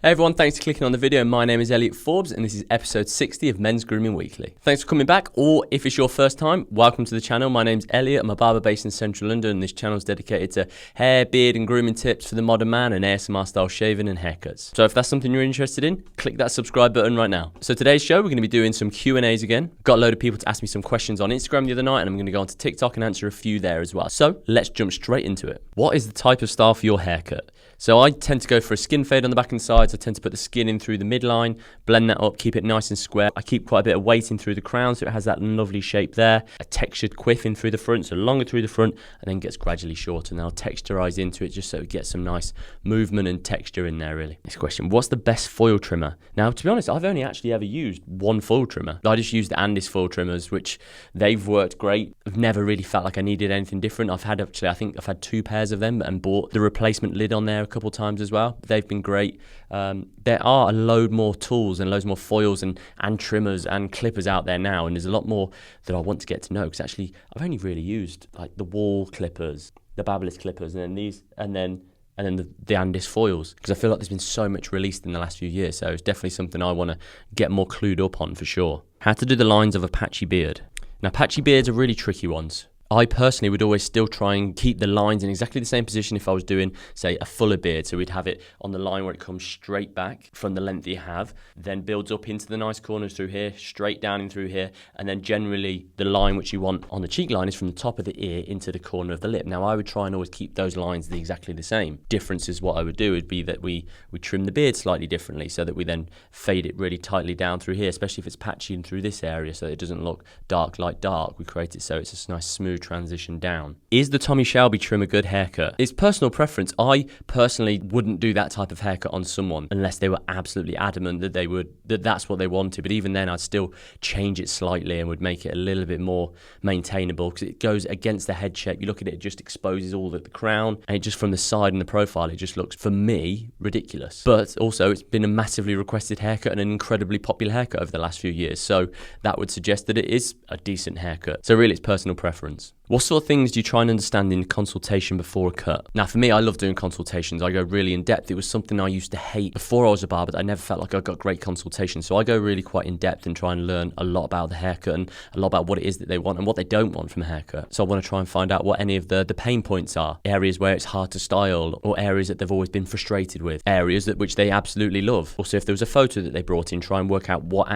Hey everyone, thanks for clicking on the video. My name is Elliot Forbes and this is episode 60 of Men's Grooming Weekly. Thanks for coming back, or if it's your first time, welcome to the channel. My name's Elliot, I'm a barber based in central London and this channel is dedicated to hair, beard and grooming tips for the modern man and ASMR style shaving and haircuts. So if that's something you're interested in, click that subscribe button right now. So today's show, we're going to be doing some Q&As again. Got a load of people to ask me some questions on Instagram the other night and I'm going to go onto TikTok and answer a few there as well. So let's jump straight into it. What is the type of style for your haircut? So I tend to go for a skin fade on the back and sides. I tend to put the skin in through the midline, blend that up, keep it nice and square. I keep quite a bit of weight in through the crown so it has that lovely shape there. A textured quiff in through the front, so longer through the front, and then gets gradually shorter. And I'll texturize into it just so it gets some nice movement and texture in there really. Next question, what's the best foil trimmer? Now, to be honest, I've only actually ever used one foil trimmer. I just used the Andis foil trimmers, which they've worked great. I've never really felt like I needed anything different. I think I've had 2 pairs of them and bought the replacement lid on there a couple times as well. They've been great. There are a load more tools and loads more foils and trimmers and clippers out there now, and there's a lot more that I want to get to know, because actually I've only really used like the wall clippers, the Babyliss clippers, and then these, and then the Andis foils, because I feel like there's been so much released in the last few years, so it's definitely something I want to get more clued up on for sure. How to do the lines of a patchy beard. Now, patchy beards are really tricky ones. I personally would always still try and keep the lines in exactly the same position if I was doing, say, a fuller beard. So we'd have it on the line where it comes straight back from the length that you have, then builds up into the nice corners through here, straight down in through here, and then generally the line which you want on the cheek line is from the top of the ear into the corner of the lip. Now, I would try and always keep those lines exactly the same. Difference is what I would do would be that we trim the beard slightly differently so that we then fade it really tightly down through here, especially if it's patchy and through this area so that it doesn't look dark like dark. We create it so it's a nice smooth transition down. Is the Tommy Shelby trim a good haircut? It's personal preference. I personally wouldn't do that type of haircut on someone unless they were absolutely adamant that that's what they wanted. But even then, I'd still change it slightly and would make it a little bit more maintainable, because it goes against the head shape. You look at it, it just exposes all the crown, and it just from the side and the profile, it just looks, for me, ridiculous. But also, it's been a massively requested haircut and an incredibly popular haircut over the last few years. So that would suggest that it is a decent haircut. So really, it's personal preference. What sort of things do you try and understand in consultation before a cut? Now, for me, I love doing consultations. I go really in depth. It was something I used to hate before I was a barber. I never felt like I got great consultation. So I go really quite in depth and try and learn a lot about the haircut and a lot about what it is that they want and what they don't want from a haircut. So I want to try and find out what any of the pain points are, areas where it's hard to style, or areas that they've always been frustrated with, areas which they absolutely love. Also, if there was a photo that they brought in, try and work out what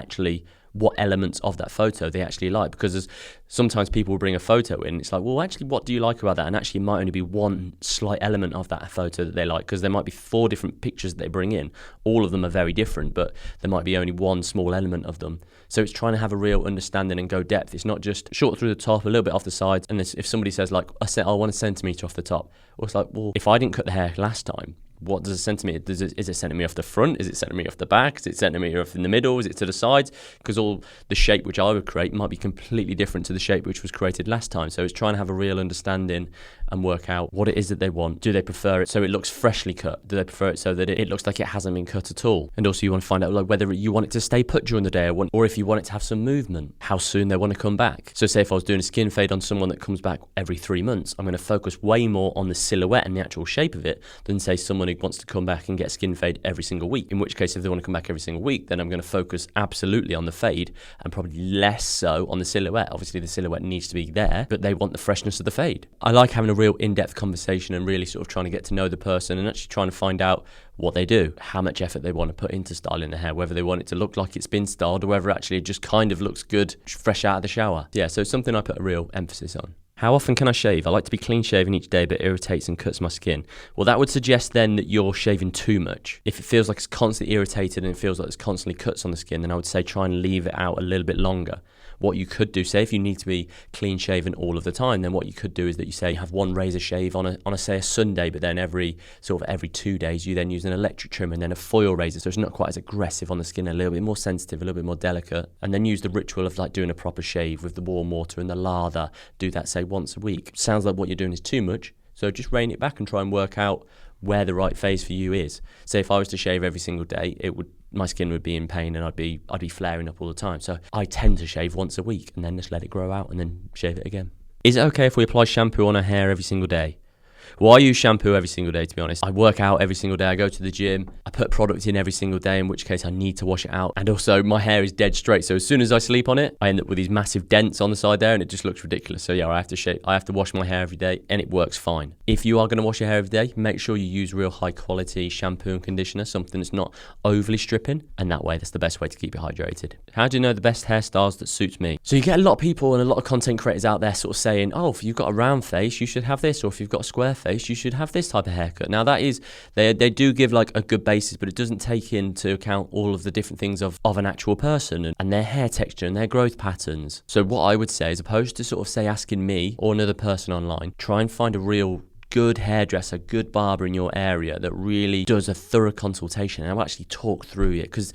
elements of that photo they actually like, because sometimes people will bring a photo in, it's like, well, actually, what do you like about that? And actually, it might only be one slight element of that photo that they like, because there might be 4 different pictures that they bring in. All of them are very different, but there might be only one small element of them. So it's trying to have a real understanding and go depth. It's not just short through the top, a little bit off the sides. And if somebody says, like, I want a centimetre off the top, well, it's like, well, if I didn't cut the hair last time, what does a centimetre, is it a centimetre off the front? Is it a centimetre off the back? Is it a centimetre off in the middle? Is it to the sides? Because all the shape which I would create might be completely different to the shape which was created last time. So it's trying to have a real understanding and work out what it is that they want. Do they prefer it so it looks freshly cut? Do they prefer it so that it looks like it hasn't been cut at all? And also, you want to find out like whether you want it to stay put during the day, or if you want it to have some movement, how soon they want to come back. So say if I was doing a skin fade on someone that comes back every 3 months, I'm going to focus way more on the silhouette and the actual shape of it than say someone who wants to come back and get skin fade every single week. In which case, if they want to come back every single week, then I'm going to focus absolutely on the fade and probably less so on the silhouette. Obviously, the silhouette needs to be there, but they want the freshness of the fade. I like having a real in-depth conversation and really sort of trying to get to know the person and actually trying to find out what they do, how much effort they want to put into styling the hair, whether they want it to look like it's been styled or whether actually it just kind of looks good fresh out of the shower. Yeah, so it's something I put a real emphasis on. How often can I shave? I like to be clean shaven each day, but it irritates and cuts my skin. Well, that would suggest then that you're shaving too much. If it feels like it's constantly irritated and it feels like there's constantly cuts on the skin, then I would say try and leave it out a little bit longer. What you could do, say if you need to be clean shaven all of the time, then what you could do is that you say you have one razor shave on a say a Sunday, but then every 2 days you then use an electric trimmer and then a foil razor, so it's not quite as aggressive on the skin, a little bit more sensitive, a little bit more delicate, and then use the ritual of like doing a proper shave with the warm water and the lather. Do that say once a week. Sounds like what you're doing is too much, so just rein it back and try and work out where the right phase for you is. Say if I was to shave every single day, my skin would be in pain and I'd be flaring up all the time. So I tend to shave once a week and then just let it grow out and then shave it again. Is it okay if we apply shampoo on our hair every single day? Well, I use shampoo every single day, to be honest. I work out every single day. I go to the gym. I put product in every single day, in which case I need to wash it out. And also, my hair is dead straight. So as soon as I sleep on it, I end up with these massive dents on the side there, and it just looks ridiculous. So yeah, I have to wash my hair every day, and it works fine. If you are going to wash your hair every day, make sure you use real high quality shampoo and conditioner, something that's not overly stripping. And that way, that's the best way to keep it hydrated. How do you know the best hairstyles that suits me? So you get a lot of people and a lot of content creators out there sort of saying, oh, if you've got a round face, you should have this, or if you've got a square face, you should have this type of haircut. Now that is, they do give like a good basis, but it doesn't take into account all of the different things of an actual person and their hair texture and their growth patterns. So what I would say, as opposed to sort of say asking me or another person online, try and find a real good hairdresser, good barber in your area that really does a thorough consultation and will actually talk through it, because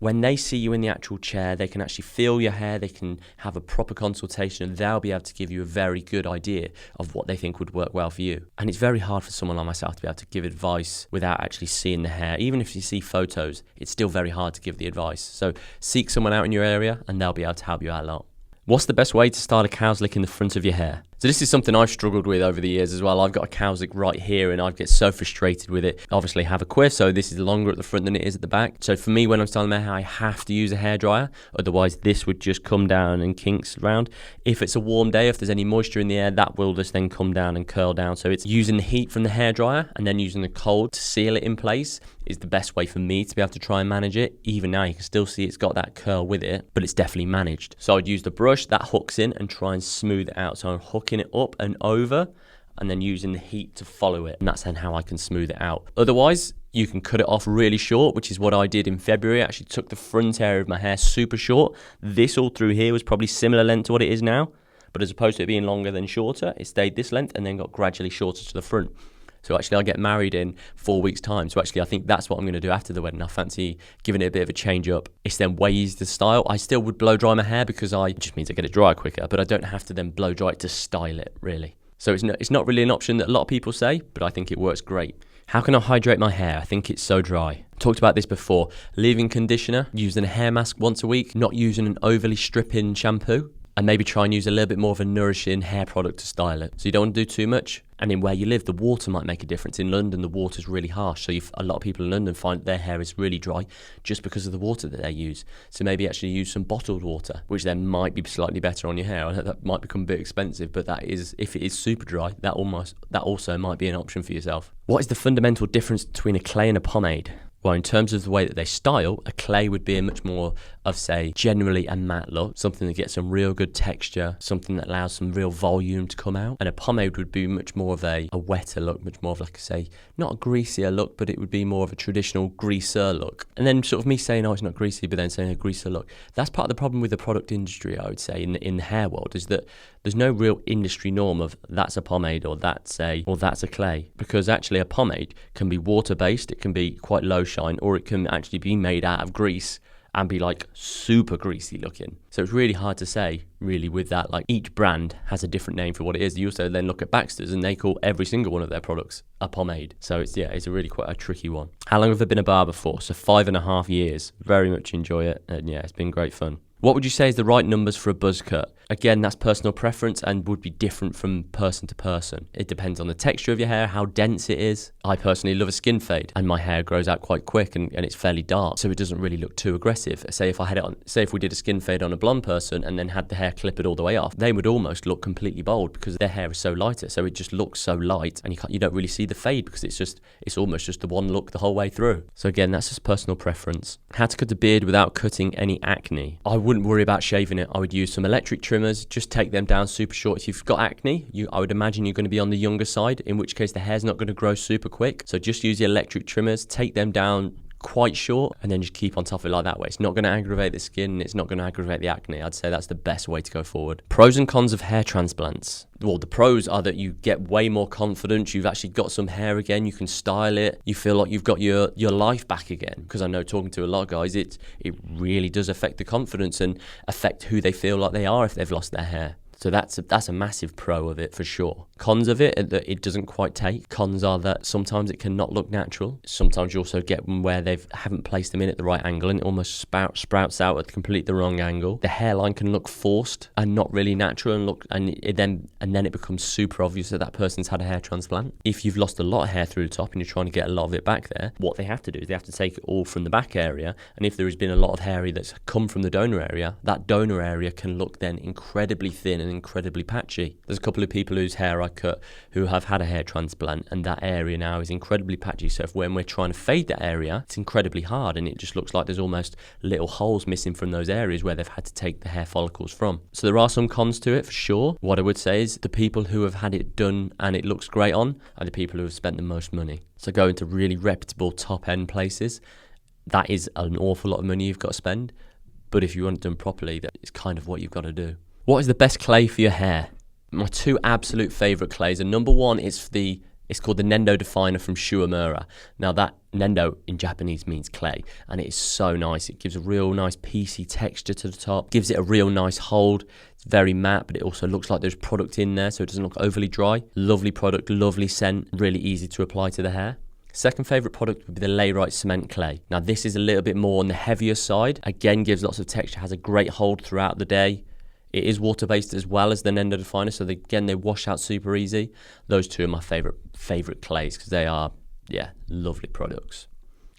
when they see you in the actual chair, they can actually feel your hair, they can have a proper consultation, and they'll be able to give you a very good idea of what they think would work well for you. And it's very hard for someone like myself to be able to give advice without actually seeing the hair. Even if you see photos, it's still very hard to give the advice. So seek someone out in your area and they'll be able to help you out a lot. What's the best way to style a cow's lick in the front of your hair? So this is something I've struggled with over the years as well. I've got a cow's lick right here and I get so frustrated with it. Obviously I have a quiff, so this is longer at the front than it is at the back. So for me, when I'm styling my hair, I have to use a hairdryer. Otherwise this would just come down and kinks around. If it's a warm day, if there's any moisture in the air, that will just then come down and curl down. So it's using the heat from the hairdryer and then using the cold to seal it in place is the best way for me to be able to try and manage it. Even now you can still see it's got that curl with it, but it's definitely managed. So I'd use the brush that hooks in and try and smooth it out. So I'm hooking it up and over and then using the heat to follow it, and that's then how I can smooth it out. Otherwise you can cut it off really short, which is what I did in February. I actually took the front area of my hair super short. This all through here was probably similar length to what it is now, but as opposed to it being longer than shorter, it stayed this length and then got gradually shorter to the front. So actually I get married in 4 weeks time. So actually I think that's what I'm going to do after the wedding. I fancy giving it a bit of a change up. It's then way easier to style. I still would blow dry my hair because it just means I get it dry quicker, but I don't have to then blow dry it to style it really. So it's not really an option that a lot of people say, but I think it works great. How can I hydrate my hair? I think it's so dry. Talked about this before. Leave-in conditioner, using a hair mask once a week, not using an overly stripping shampoo, and maybe try and use a little bit more of a nourishing hair product to style it. So you don't want to do too much. And in where you live, the water might make a difference. In London, the water's really harsh. So a lot of people in London find their hair is really dry just because of the water that they use. So maybe actually use some bottled water, which then might be slightly better on your hair. I know that might become a bit expensive, but that is, if it is super dry, that also might be an option for yourself. What is the fundamental difference between a clay and a pomade? Well, in terms of the way that they style, a clay would be a much more of, say, generally a matte look, something that gets some real good texture, something that allows some real volume to come out. And a pomade would be much more of a wetter look, much more of like, say, not a greasier look, but it would be more of a traditional greaser look. And then sort of me saying, oh, it's not greasy, but then saying a greaser look. That's part of the problem with the product industry, I would say, in the hair world, is that there's no real industry norm of that's a pomade or that's a clay, because actually a pomade can be water-based, it can be quite low shine, or it can actually be made out of grease and be like super greasy looking. So it's really hard to say really with that. Like each brand has a different name for what it is. You also then look at Baxter's and they call every single one of their products a pomade. So it's a really quite a tricky one. How long have I been a barber for? So 5.5 years. Very much enjoy it, and yeah, it's been great fun. What would you say is the right numbers for a buzz cut? Again, that's personal preference and would be different from person to person. It depends on the texture of your hair, how dense it is. I personally love a skin fade, and my hair grows out quite quick and it's fairly dark, so it doesn't really look too aggressive. Say if we did a skin fade on a blonde person and then had the hair clip it all the way off, they would almost look completely bald because their hair is so lighter, so it just looks so light and you don't really see the fade because it's almost just the one look the whole way through. So again, that's just personal preference. How to cut a beard without cutting any acne? I wouldn't worry about shaving it. I would use some electric trimmers, just take them down super short. If you've got acne, I would imagine you're going to be on the younger side, in which case the hair's not going to grow super quick. So just use the electric trimmers, take them down quite short, and then just keep on top of it like that way. It's not going to aggravate the skin, and it's not going to aggravate the acne. I'd say that's the best way to go forward. Pros and cons of hair transplants. Well, the pros are that you get way more confidence. You've actually got some hair again. You can style it. You feel like you've got your life back again. Because I know talking to a lot of guys, it really does affect the confidence and affect who they feel like they are if they've lost their hair. So that's a massive pro of it for sure. Cons of it are that it doesn't quite take. Cons are that sometimes it can not look natural. Sometimes you also get them where they haven't placed them in at the right angle and it almost sprouts out at completely the wrong angle. The hairline can look forced and not really natural, and then it becomes super obvious that person's had a hair transplant. If you've lost a lot of hair through the top and you're trying to get a lot of it back there, what they have to do is they have to take it all from the back area, and if there has been a lot of hair that's come from the donor area, that donor area can look then incredibly thin and incredibly patchy. There's a couple of people whose hair I cut who have had a hair transplant, and that area now is incredibly patchy. So when we're trying to fade that area, it's incredibly hard, and it just looks like there's almost little holes missing from those areas where they've had to take the hair follicles from. So there are some cons to it for sure. What I would say is the people who have had it done and it looks great on are the people who have spent the most money. So going to really reputable top end places, that is an awful lot of money you've got to spend. But if you want it done properly, that is kind of what you've got to do. What is the best clay for your hair? My two absolute favourite clays, and number one is it's called the Nendo Definer from Shuamura. Now that Nendo in Japanese means clay, and it is so nice. It gives a real nice piecey texture to the top, gives it a real nice hold. It's very matte, but it also looks like there's product in there, so it doesn't look overly dry. Lovely product, lovely scent, really easy to apply to the hair. Second favourite product would be the Layrite Cement Clay. Now this is a little bit more on the heavier side. Again, gives lots of texture, has a great hold throughout the day. It is water-based as well as the Nendo Definer, so they wash out super easy. Those two are my favourite clays because they are, lovely products.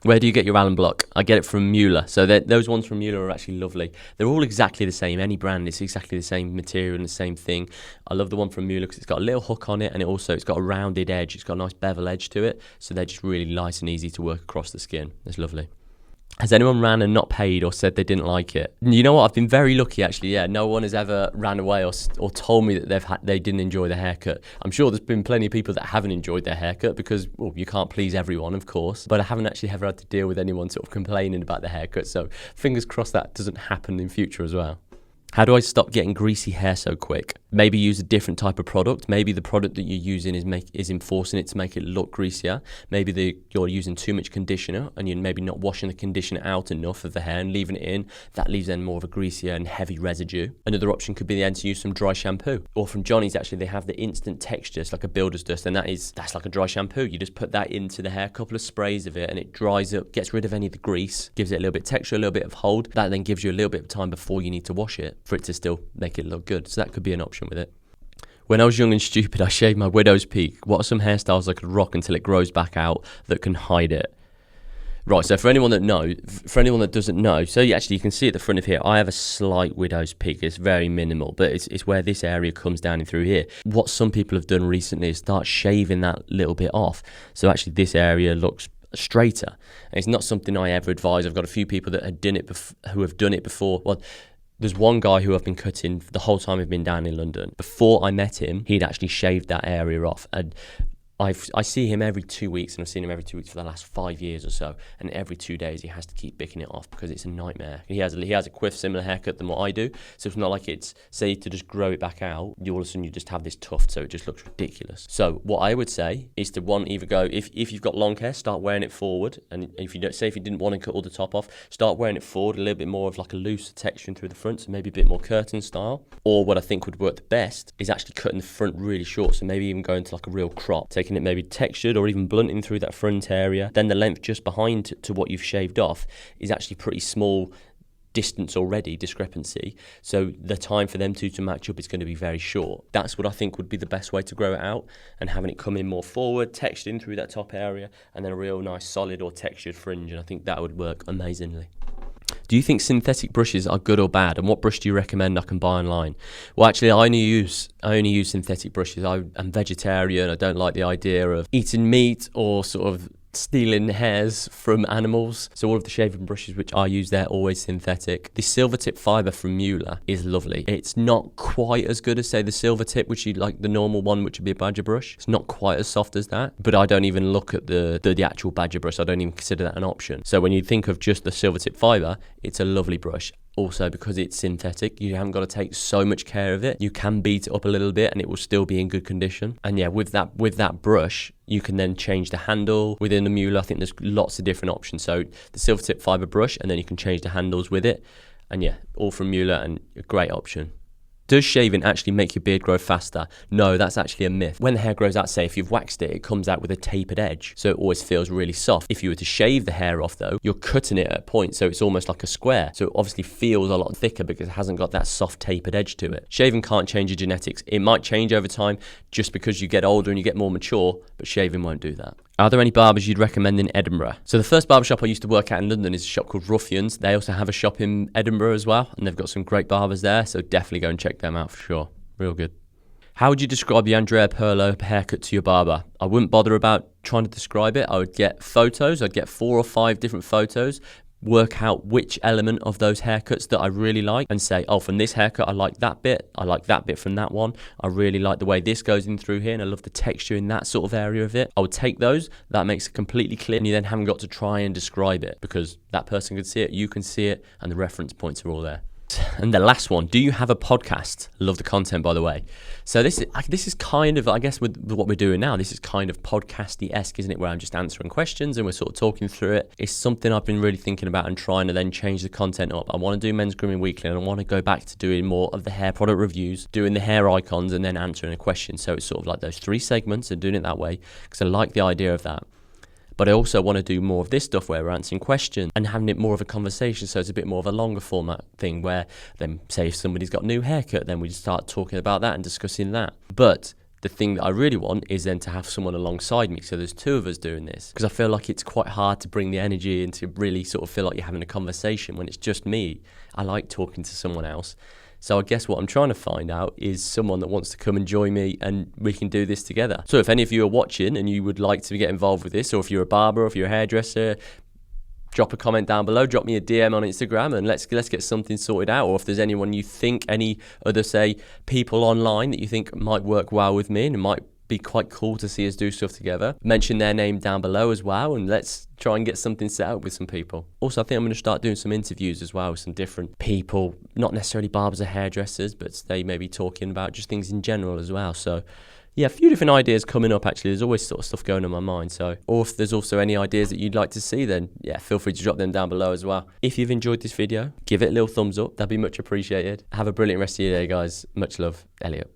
Where do you get your Allen Block? I get it from Mueller. So those ones from Mueller are actually lovely. They're all exactly the same. Any brand, it's exactly the same material and the same thing. I love the one from Mueller because it's got a little hook on it, and it's got a rounded edge. It's got a nice bevel edge to it. So they're just really light and easy to work across the skin. It's lovely. Has anyone ran and not paid or said they didn't like it? You know what? I've been very lucky actually. Yeah, no one has ever ran away or told me that they didn't enjoy the haircut. I'm sure there's been plenty of people that haven't enjoyed their haircut because, well, you can't please everyone, of course. But I haven't actually ever had to deal with anyone sort of complaining about the haircut. So fingers crossed that doesn't happen in future as well. How do I stop getting greasy hair so quick? Maybe use a different type of product. Maybe the product that you're using is enforcing it to make it look greasier. Maybe you're using too much conditioner and you're maybe not washing the conditioner out enough of the hair and leaving it in. That leaves then more of a greasier and heavy residue. Another option could be then to use some dry shampoo. Or from Johnny's actually, they have the instant texture. It's like a builder's dust, and that's like a dry shampoo. You just put that into the hair, a couple of sprays of it, and it dries up, gets rid of any of the grease, gives it a little bit of texture, a little bit of hold. That then gives you a little bit of time before you need to wash it for it to still make it look good. So that could be an option with it. When I was young and stupid, I shaved my widow's peak. What are some hairstyles I could rock until it grows back out that can hide it? Right, so for anyone that doesn't know, so you can see at the front of here, I have a slight widow's peak. It's very minimal, but it's where this area comes down in through here. What some people have done recently is start shaving that little bit off. So actually this area looks straighter. And it's not something I ever advise. I've got a few people that who have done it before. Well, there's one guy who I've been cutting the whole time I've been down in London. Before I met him, he'd actually shaved that area off. And I see him every 2 weeks, and I've seen him every 2 weeks for the last 5 years or so. And every 2 days, he has to keep picking it off because it's a nightmare. He has a quiff similar haircut than what I do, so it's not like it's, say, to just grow it back out. All of a sudden, you just have this tuft, so it just looks ridiculous. So what I would say is to either go, if you've got long hair, start wearing it forward, and if you didn't want to cut all the top off, start wearing it forward, a little bit more of like a looser texture through the front, so maybe a bit more curtain style. Or what I think would work the best is actually cutting the front really short, so maybe even going to like a real crop, taking it maybe textured or even blunting through that front area. Then the length just behind to what you've shaved off is actually pretty small distance already, discrepancy. So the time for them to match up is going to be very short. That's what I think would be the best way to grow it out, and having it come in more forward, textured in through that top area, and then a real nice solid or textured fringe. And I think that would work amazingly. Do you think synthetic brushes are good or bad, and what brush do you recommend I can buy online? Well, actually, I only use synthetic brushes. I'm vegetarian. I don't like the idea of eating meat or sort of stealing hairs from animals. So all of the shaving brushes which I use, they're always synthetic. The silver tip fibre from Mueller is lovely. It's not quite as good as, say, the silver tip, which you like the normal one, which would be a badger brush. It's not quite as soft as that, but I don't even look at the actual badger brush. I don't even consider that an option. So when you think of just the silver tip fibre, it's a lovely brush. Also, because it's synthetic, you haven't got to take so much care of it. You can beat it up a little bit and it will still be in good condition. And yeah, with that brush, you can then change the handle within the Mueller. I think there's lots of different options. So the silver tip fibre brush, and then you can change the handles with it. And yeah, all from Mueller, and a great option. Does shaving actually make your beard grow faster? No, that's actually a myth. When the hair grows out, say if you've waxed it, it comes out with a tapered edge, so it always feels really soft. If you were to shave the hair off though, you're cutting it at a point, so it's almost like a square. So it obviously feels a lot thicker because it hasn't got that soft tapered edge to it. Shaving can't change your genetics. It might change over time just because you get older and you get more mature, but shaving won't do that. Are there any barbers you'd recommend in Edinburgh? So the first barbershop I used to work at in London is a shop called Ruffians. They also have a shop in Edinburgh as well, and they've got some great barbers there, so definitely go and check them out for sure. Real good. How would you describe the Andrea Pirlo haircut to your barber? I wouldn't bother about trying to describe it. I would get photos. I'd get 4 or 5 different photos, work out which element of those haircuts that I really like and say, oh, from this haircut, I like that bit. I like that bit from that one. I really like the way this goes in through here and I love the texture in that sort of area of it. I would take those. That makes it completely clear and you then haven't got to try and describe it because that person can see it, you can see it, and the reference points are all there. And the last one, do you have a podcast? Love the content, by the way. So this is kind of, I guess, with what we're doing now, this is kind of podcasty-esque, isn't it? Where I'm just answering questions and we're sort of talking through it. It's something I've been really thinking about and trying to then change the content up. I want to do Men's Grooming Weekly and I want to go back to doing more of the hair product reviews, doing the hair icons and then answering a question. So it's sort of like those 3 segments and doing it that way because I like the idea of that. But I also want to do more of this stuff where we're answering questions and having it more of a conversation. So it's a bit more of a longer format thing where then say if somebody's got a new haircut, then we just start talking about that and discussing that. But the thing that I really want is then to have someone alongside me. So there's 2 of us doing this because I feel like it's quite hard to bring the energy and to really sort of feel like you're having a conversation when it's just me. I like talking to someone else. So I guess what I'm trying to find out is someone that wants to come and join me and we can do this together. So if any of you are watching and you would like to get involved with this, or if you're a barber, or if you're a hairdresser, drop a comment down below, drop me a DM on Instagram and let's get something sorted out. Or if there's anyone you think, any other, say, people online that you think might work well with me and it might be quite cool to see us do stuff together, mention their name down below as well and let's try and get something set up with some people. Also, I think I'm going to start doing some interviews as well with some different people, not necessarily barbers or hairdressers, but they may be talking about just things in general as well. So yeah, a few different ideas coming up actually. There's always sort of stuff going on in my mind. So, or if there's also any ideas that you'd like to see, then yeah, feel free to drop them down below as well. If you've enjoyed this video, give it a little thumbs up. That'd be much appreciated. Have a brilliant rest of your day, guys. Much love, Elliot.